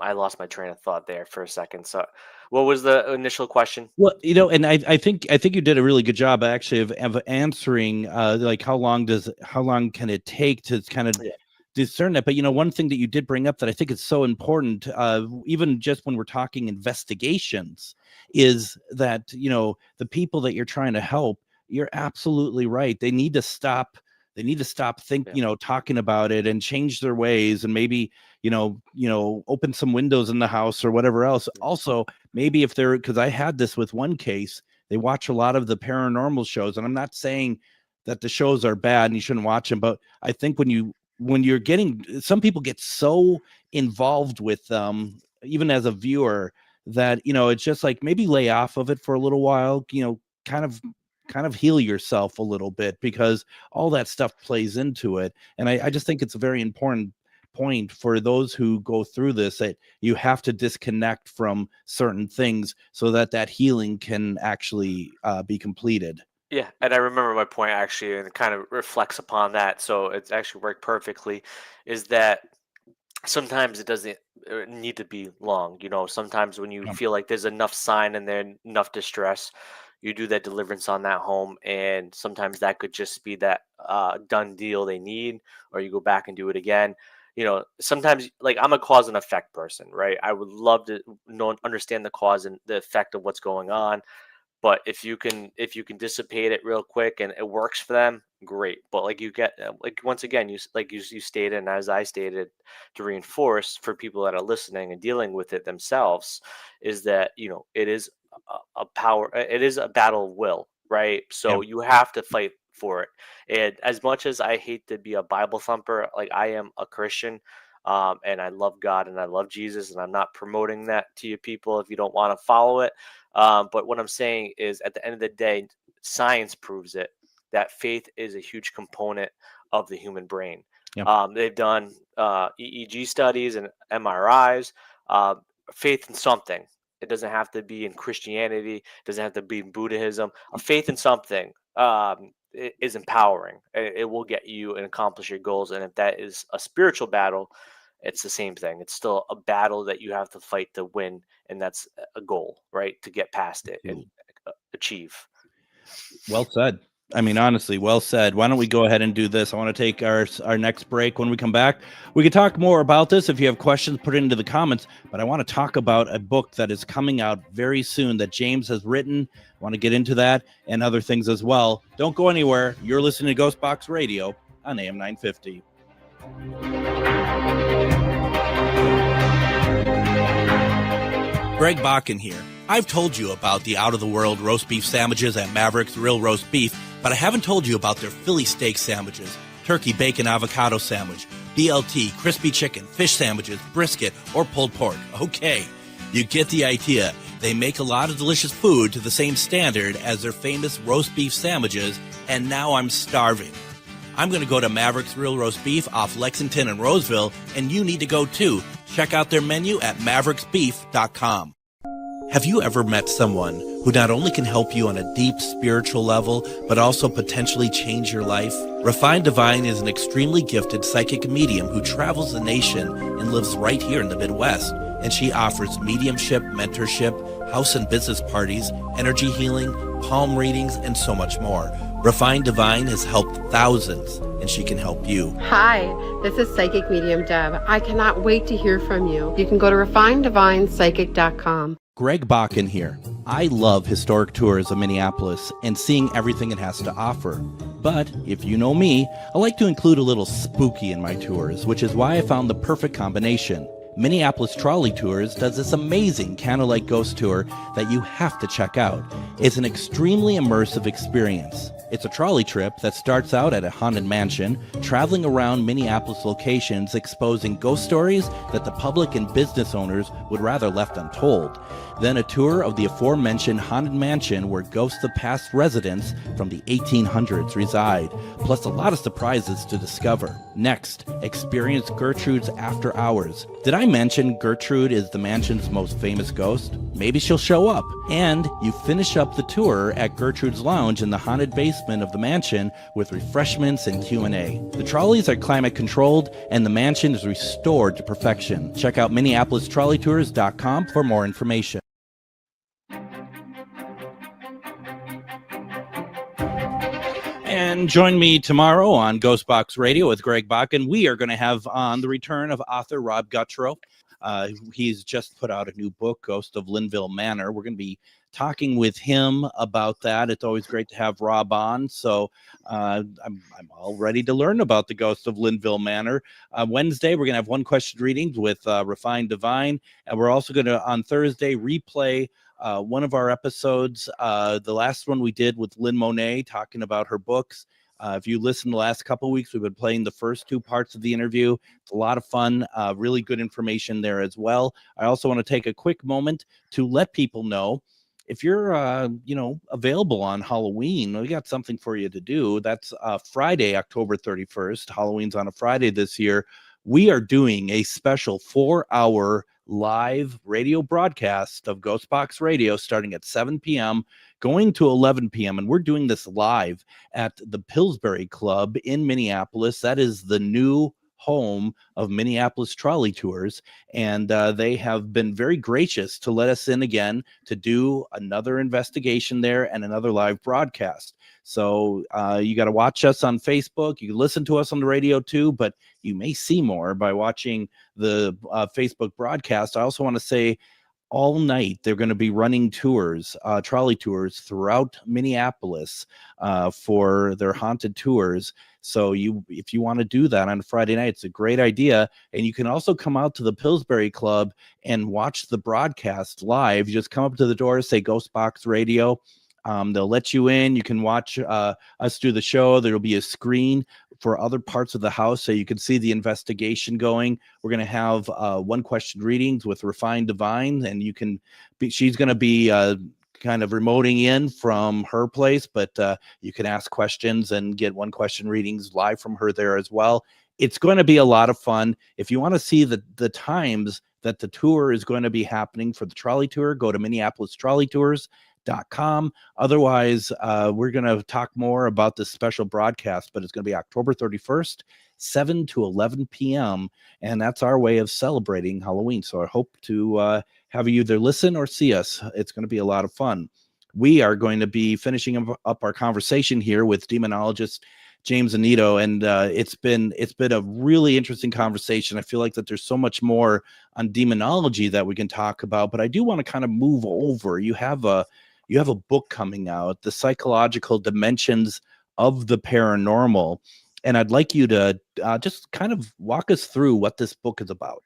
I lost my train of thought there for a second. So, what was the initial question? Well, and I think you did a really good job actually of answering like how long can it take to kind of Yeah, discern that. But one thing that you did bring up that I think is so important, even just when we're talking investigations, is that the people that you're trying to help, you're absolutely right. They need to stop yeah, talking about it and change their ways, and maybe open some windows in the house or whatever else. Also, maybe if they're, because I had this with one case, they watch a lot of the paranormal shows, and I'm not saying that the shows are bad and you shouldn't watch them, but I think when you're getting, some people get so involved with them, even as a viewer, that it's just like maybe lay off of it for a little while, kind of heal yourself a little bit, because all that stuff plays into it. And I just think it's a very important point for those who go through this, that you have to disconnect from certain things so that that healing can actually be completed. yeah. And I remember my point actually, and it kind of reflects upon that. So it's actually worked perfectly. Is that sometimes it doesn't need to be long. Sometimes when you Yeah. feel like there's enough sign and there enough distress, you do that deliverance on that home, and sometimes that could just be that done deal they need, or you go back and do it again. Sometimes, like, I'm a cause and effect person, right? I would love to understand the cause and the effect of what's going on, but if you can dissipate it real quick and it works for them, great. But like you get like once again, you stated, and as I stated, to reinforce for people that are listening and dealing with it themselves, is that it is a power. It is a battle of will, right? Yeah. So you have to fight for it. And as much as I hate to be a Bible thumper, like I am a Christian. And I love God and I love Jesus, and I'm not promoting that to you people if you don't want to follow it. But what I'm saying is, at the end of the day, science proves it that faith is a huge component of the human brain. Yeah. They've done EEG studies and MRIs. Uh, Faith in something. It doesn't have to be in Christianity. It doesn't have to be in Buddhism. A faith in something is empowering. It will get you and accomplish your goals. And if that is a spiritual battle, it's the same thing. It's still a battle that you have to fight to win, and that's a goal, right? To get past it and achieve. Well said. I mean, honestly, well said. Why don't we go ahead and do this? I want to take our next break. When we come back, we can talk more about this. If you have questions, put it into the comments. But I want to talk about a book that is coming out very soon that James has written. I want to get into that and other things as well. Don't go anywhere. You're listening to GhostBox Radio on AM 950. Greg Bakun here. I've told you about the out-of-the-world roast beef sandwiches at Maverick's Real Roast Beef, but I haven't told you about their Philly steak sandwiches, turkey bacon avocado sandwich, BLT, crispy chicken, fish sandwiches, brisket, or pulled pork. Okay, you get the idea. They make a lot of delicious food to the same standard as their famous roast beef sandwiches, and now I'm starving. I'm going to go to Maverick's Real Roast Beef off Lexington and Roseville, and you need to go too. Check out their menu at mavericksbeef.com. Have you ever met someone who not only can help you on a deep spiritual level, but also potentially change your life? Refined Divine is an extremely gifted psychic medium who travels the nation and lives right here in the Midwest. And she offers mediumship, mentorship, house and business parties, energy healing, palm readings, and so much more. Refined Divine has helped thousands, and she can help you. Hi, this is Psychic Medium Deb. I cannot wait to hear from you. You can go to refinedivinepsychic.com. Greg Bakun here. I love historic tours of Minneapolis and seeing everything it has to offer. But if you know me, I like to include a little spooky in my tours, which is why I found the perfect combination. Minneapolis Trolley Tours does this amazing candlelight ghost tour that you have to check out. It's an extremely immersive experience. It's a trolley trip that starts out at a haunted mansion, traveling around Minneapolis locations exposing ghost stories that the public and business owners would rather left untold. Then a tour of the aforementioned haunted mansion where ghosts of past residents from the 1800s reside, plus a lot of surprises to discover. Next, experience Gertrude's After Hours. Did I mention Gertrude is the mansion's most famous ghost? Maybe she'll show up. And you finish up the tour at Gertrude's Lounge in the haunted basement of the mansion with refreshments and Q&A. The trolleys are climate controlled and the mansion is restored to perfection. Check out MinneapolisTrolleyTours.com for more information. And join me tomorrow on GhostBox Radio with Greg Bakun. We are going to have on the return of author Rob Guttrow. He's just put out a new book, Ghost of Linville Manor. We're going to be talking with him about that. It's always great to have Rob on. So I'm all ready to learn about the Ghost of Linville Manor. Wednesday, we're going to have one question readings with Refined Divine. And we're also going to, on Thursday, replay one of our episodes, the last one we did with Lynn Monet, talking about her books. If you listen the last couple of weeks, we've been playing the first two parts of the interview. It's a lot of fun, really good information there as well. I also want to take a quick moment to let people know, if you're, available on Halloween, we got something for you to do. That's Friday, October 31st. Halloween's on a Friday this year. We are doing a special 4-hour live radio broadcast of GhostBox Radio starting at 7 p.m., going to 11 p.m. And we're doing this live at the Pillsbury Club in Minneapolis. That is the new home of Minneapolis Trolley Tours. And they have been very gracious to let us in again to do another investigation there and another live broadcast. So you got to watch us on Facebook. You can listen to us on the radio too, but you may see more by watching the Facebook broadcast. I also want to say all night. They're going to be running tours, trolley tours throughout Minneapolis for their haunted tours. So if you want to do that on Friday night, it's a great idea. And you can also come out to the Pillsbury Club and watch the broadcast live. You just come up to the door, say GhostBox Radio. They'll let you in. You can watch us do the show. There'll be a screen for other parts of the house so you can see the investigation going. We're going to have one question readings with Refined Divine, and she's going to be kind of remoting in from her place, but you can ask questions and get one question readings live from her there as well. It's going to be a lot of fun. If you want to see the times that the tour is going to be happening for the trolley tour, go to MinneapolisTrolleyTours.com. Otherwise, we're going to talk more about this special broadcast, but it's going to be October 31st, 7 to 11 p.m., and that's our way of celebrating Halloween. So I hope to have you either listen or see us. It's going to be a lot of fun. We are going to be finishing up our conversation here with demonologist James Annitto, and it's been a really interesting conversation. I feel like that there's so much more on demonology that we can talk about, but I do want to kind of move over. You have a book coming out, The Psychological Dimensions of the Paranormal, and I'd like you to just kind of walk us through what this book is about.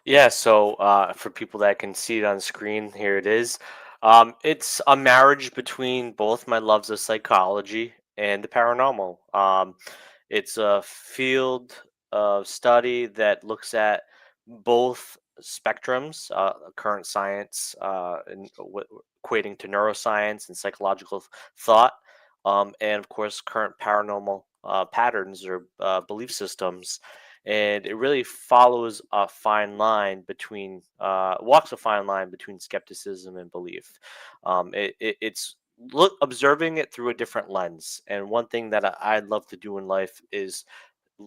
Yeah, so for people that can see it on screen, here it is. It's a marriage between both my loves of psychology and the paranormal. It's a field of study that looks at both spectrums, current science, equating to neuroscience and psychological thought, and of course, current paranormal patterns or belief systems. And it really follows a fine line between walks a fine line between skepticism and belief. It's observing it through a different lens. And one thing that I'd love to do in life is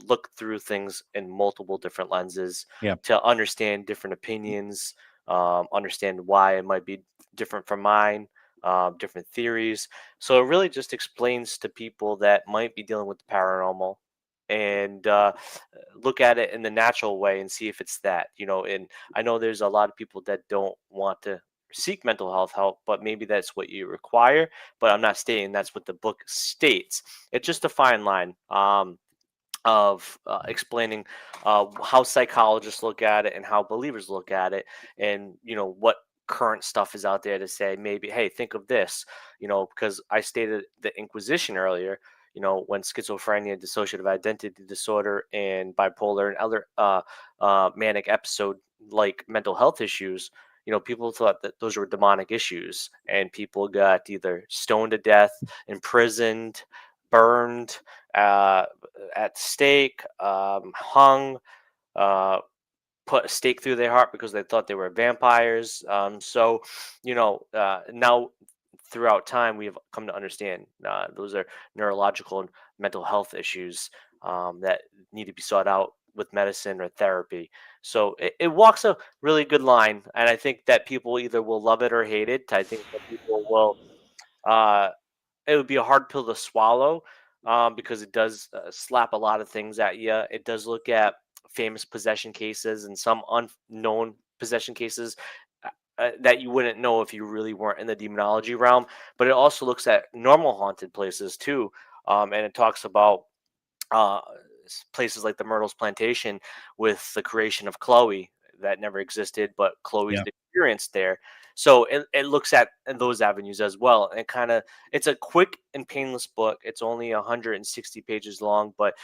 look through things in multiple different lenses to understand different opinions, understand why it might be different from mine, different theories. So it really just explains to people that might be dealing with the paranormal and look at it in the natural way and see if it's that, and I know there's a lot of people that don't want to seek mental health help, but maybe that's what you require. But I'm not stating that's what the book states. It's just a fine line of explaining how psychologists look at it and how believers look at it, and what current stuff is out there to say, maybe, hey, think of this, because I stated the Inquisition earlier. When schizophrenia, dissociative identity disorder, and bipolar and other manic episode like mental health issues, people thought that those were demonic issues, and people got either stoned to death, imprisoned, burned, at stake, hung, put a stake through their heart because they thought they were vampires. So, now throughout time, we have come to understand those are neurological and mental health issues that need to be sought out with medicine or therapy. So it walks a really good line, and I think that people either will love it or hate it. I think that people will. It would be a hard pill to swallow because it does slap a lot of things at you. It does look at famous possession cases and some unknown possession cases that you wouldn't know if you really weren't in the demonology realm. But it also looks at normal haunted places too, and it talks about uh, places like the Myrtle's Plantation with the creation of Chloe that never existed, but Chloe's experience there. So it looks at those avenues as well. And it's a quick and painless book. It's only 160 pages long, but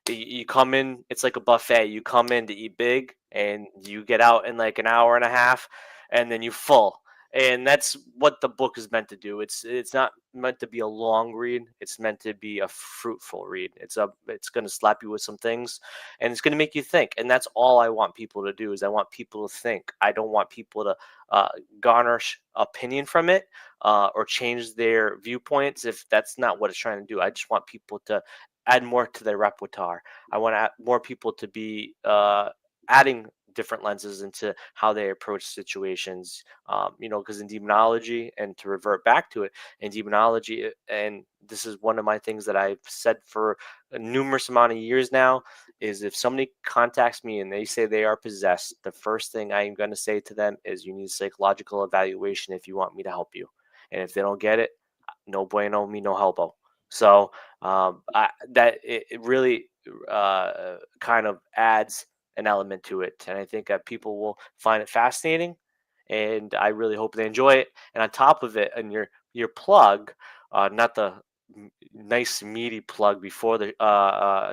you come in, it's like a buffet. You come in to eat big and you get out in like an hour and a half, and then you full. And that's what the book is meant to do. It's not meant to be a long read. It's meant to be a fruitful read. It's going to slap you with some things, and it's going to make you think. And that's all I want people to do. Is I want people to think. I don't want people to garnish opinion from it or change their viewpoints if that's not what it's trying to do. I just want people to add more to their repertoire. I want more people to be adding different lenses into how they approach situations, because in demonology, and to revert back to it, in demonology, and this is one of my things that I've said for a numerous amount of years now, is if somebody contacts me and they say they are possessed, the first thing I'm going to say to them is you need psychological evaluation if you want me to help you. And if they don't get it, no bueno, me no helpo. So it really kind of adds an element to it, and I think that people will find it fascinating, and I really hope they enjoy it. And on top of it, and your plug, not the nice meaty plug before the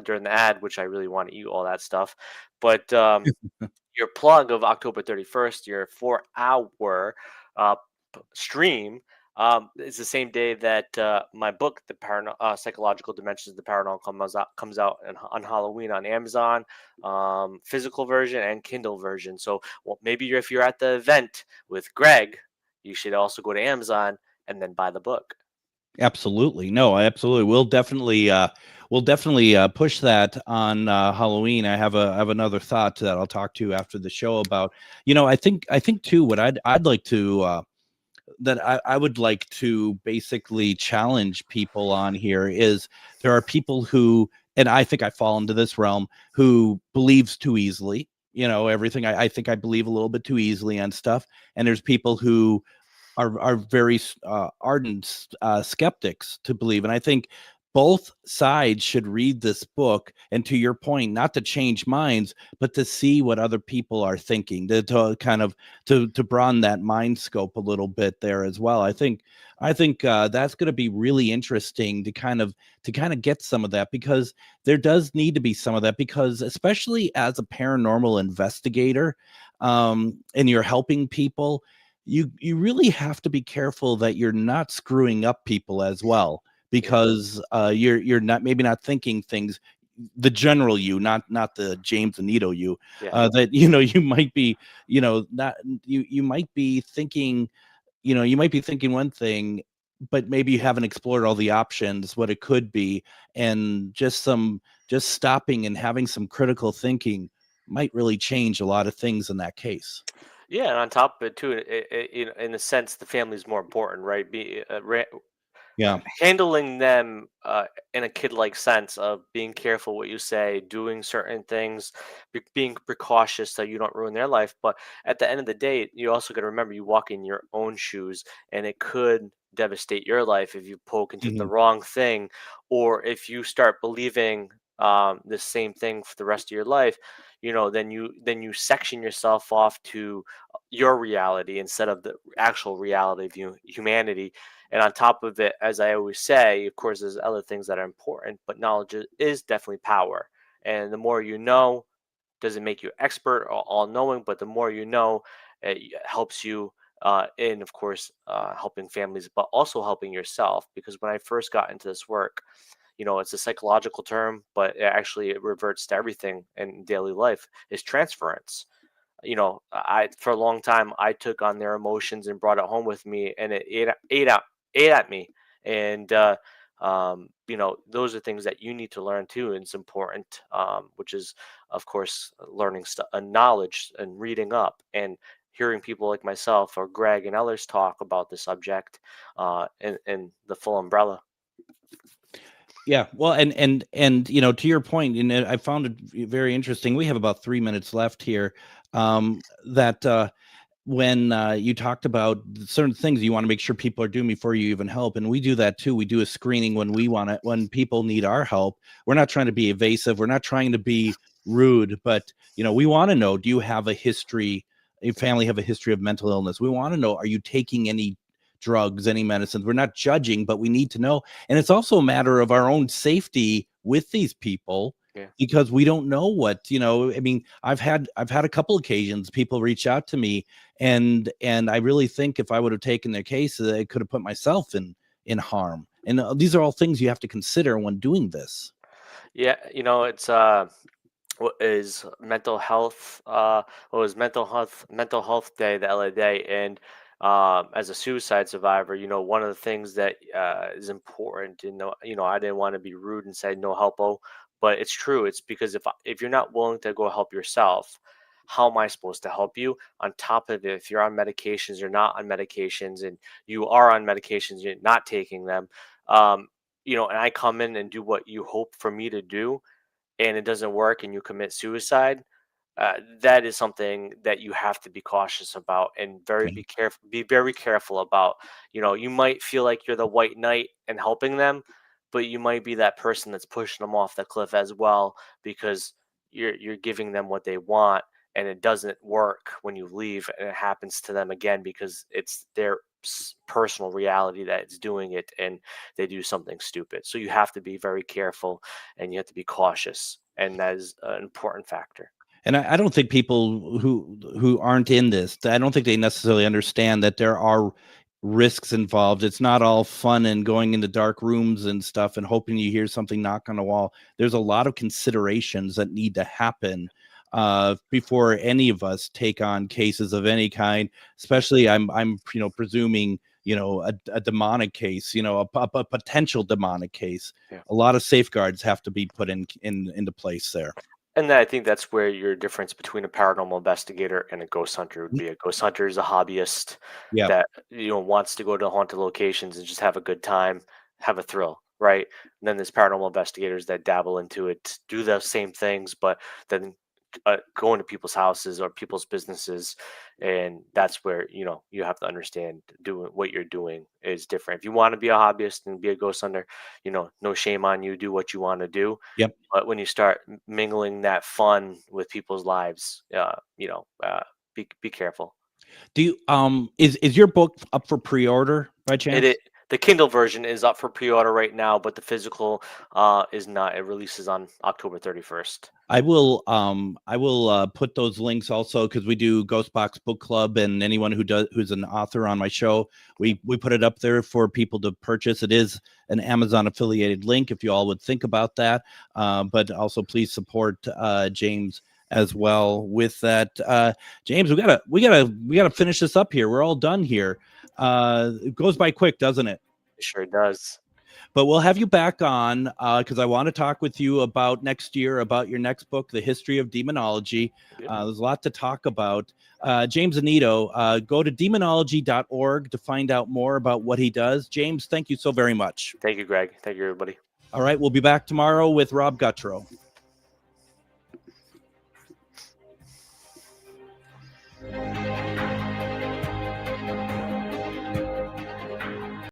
during the ad, which I really want to eat all that stuff, but your plug of October 31st, your 4-hour uh, stream, is the same day that my book, The Psychological Dimensions of the Paranormal, comes out on Halloween on Amazon, physical version and Kindle version. So, well, maybe if you're at the event with Greg, you should also go to Amazon and then buy the book. Absolutely. No, absolutely. We'll definitely push that on Halloween. I have another thought that I'll talk to you after the show about. I think too what I'd like to that I would like to basically challenge people on here is there are people who, and I think I fall into this realm, who believes too easily. Everything I think I believe a little bit too easily on stuff, and there's people who are very ardent skeptics to believe. And I think both sides should read this book. And to your point, not to change minds, but to see what other people are thinking, to kind of to broaden that mind scope a little bit there as well. I think that's going to be really interesting to kind of get some of that, because there does need to be some of that, because especially as a paranormal investigator, and you're helping people, you really have to be careful that you're not screwing up people as well, because you're not thinking things, the general you, not the James Annitto you, that you might be, not you might be thinking, one thing, but maybe you haven't explored all the options, what it could be, and just stopping and having some critical thinking might really change a lot of things in that case. Yeah, and on top of it too, in a sense, the family is more important, right? Yeah. Handling them in a kid-like sense of being careful what you say, doing certain things, being precautious so you don't ruin their life. But at the end of the day, you also got to remember you walk in your own shoes, and it could devastate your life if you poke into the Mhm. wrong thing, or if you start believing the same thing for the rest of your life. Then you section yourself off to your reality instead of the actual reality of humanity. And on top of it, as I always say, of course, there's other things that are important, but knowledge is definitely power. And the more you know, doesn't make you expert or all knowing, but the more you know, it helps you in, of course, helping families, but also helping yourself. Because when I first got into this work, it's a psychological term, but it reverts to everything in daily life is transference. I for a long time I took on their emotions and brought it home with me, and it ate at me. And those are things that you need to learn too, and it's important. Which is, of course, learning knowledge and reading up and hearing people like myself or Greg and others talk about the subject in the full umbrella. Yeah, well, and to your point, and I found it very interesting. We have about 3 minutes left here. That when you talked about certain things you want to make sure people are doing before you even help, and we do that too. We do a screening when people need our help. We're not trying to be evasive. We're not trying to be rude, but we want to know: do you have a history? A family have a history of mental illness? We want to know: are you taking any drugs, any medicines? We're not judging, but we need to know. And it's also a matter of our own safety with these people, Yeah. because we don't know what, I mean, I've had a couple occasions people reach out to me, and I really think if I would have taken their case, I could have put myself in harm. And these are all things you have to consider when doing this. Yeah, it's what is mental health what was mental health day, the LA day. And as a suicide survivor, one of the things that is important, I didn't want to be rude and say no helpo, but it's true. It's because if you're not willing to go help yourself, how am I supposed to help you? On top of it, if you're on medications, you're not on medications, and you are on medications, you're not taking them, and I come in and do what you hope for me to do, and it doesn't work and you commit suicide, that is something that you have to be cautious about and Okay. be very careful about. You might feel like you're the white knight and helping them, but you might be that person that's pushing them off the cliff as well, because you're giving them what they want, and it doesn't work when you leave, and it happens to them again because it's their personal reality that it's doing it, and they do something stupid. So you have to be very careful, and you have to be cautious, and that is an important factor. And I don't think people who aren't in this, I don't think they necessarily understand that there are risks involved. It's not all fun and going into dark rooms and stuff and hoping you hear something knock on a wall. There's a lot of considerations that need to happen before any of us take on cases of any kind. Especially, I'm presuming a demonic case, a potential demonic case. Yeah. A lot of safeguards have to be put into place there. And I think that's where your difference between a paranormal investigator and a ghost hunter would be. A ghost hunter is a hobbyist Yeah. that wants to go to haunted locations and just have a good time, have a thrill, right? And then there's paranormal investigators that dabble into it, do the same things, but then go into people's houses or people's businesses, and that's where you have to understand doing what you're doing is different. If you want to be a hobbyist and be a ghost hunter, no shame on you. Do what you want to do. Yep. But when you start mingling that fun with people's lives, be careful. Do you is your book up for pre-order by chance? The Kindle version is up for pre-order right now, but the physical is not. It releases on October 31st. I will put those links also, because we do GhostBox Book Club, and anyone who's an author on my show, we put it up there for people to purchase. It is an Amazon affiliated link if you all would think about that. But also please support James as well with that. James, we gotta finish this up here. We're all done here. It goes by quick, doesn't it? It sure does. But we'll have you back on because I want to talk with you about next year, about your next book, The History of Demonology. Yep. There's a lot to talk about. James Annitto, go to demonology.org to find out more about what he does. James, thank you so very much. Thank you, Greg. Thank you, everybody. All right, we'll be back tomorrow with Rob Guttrow.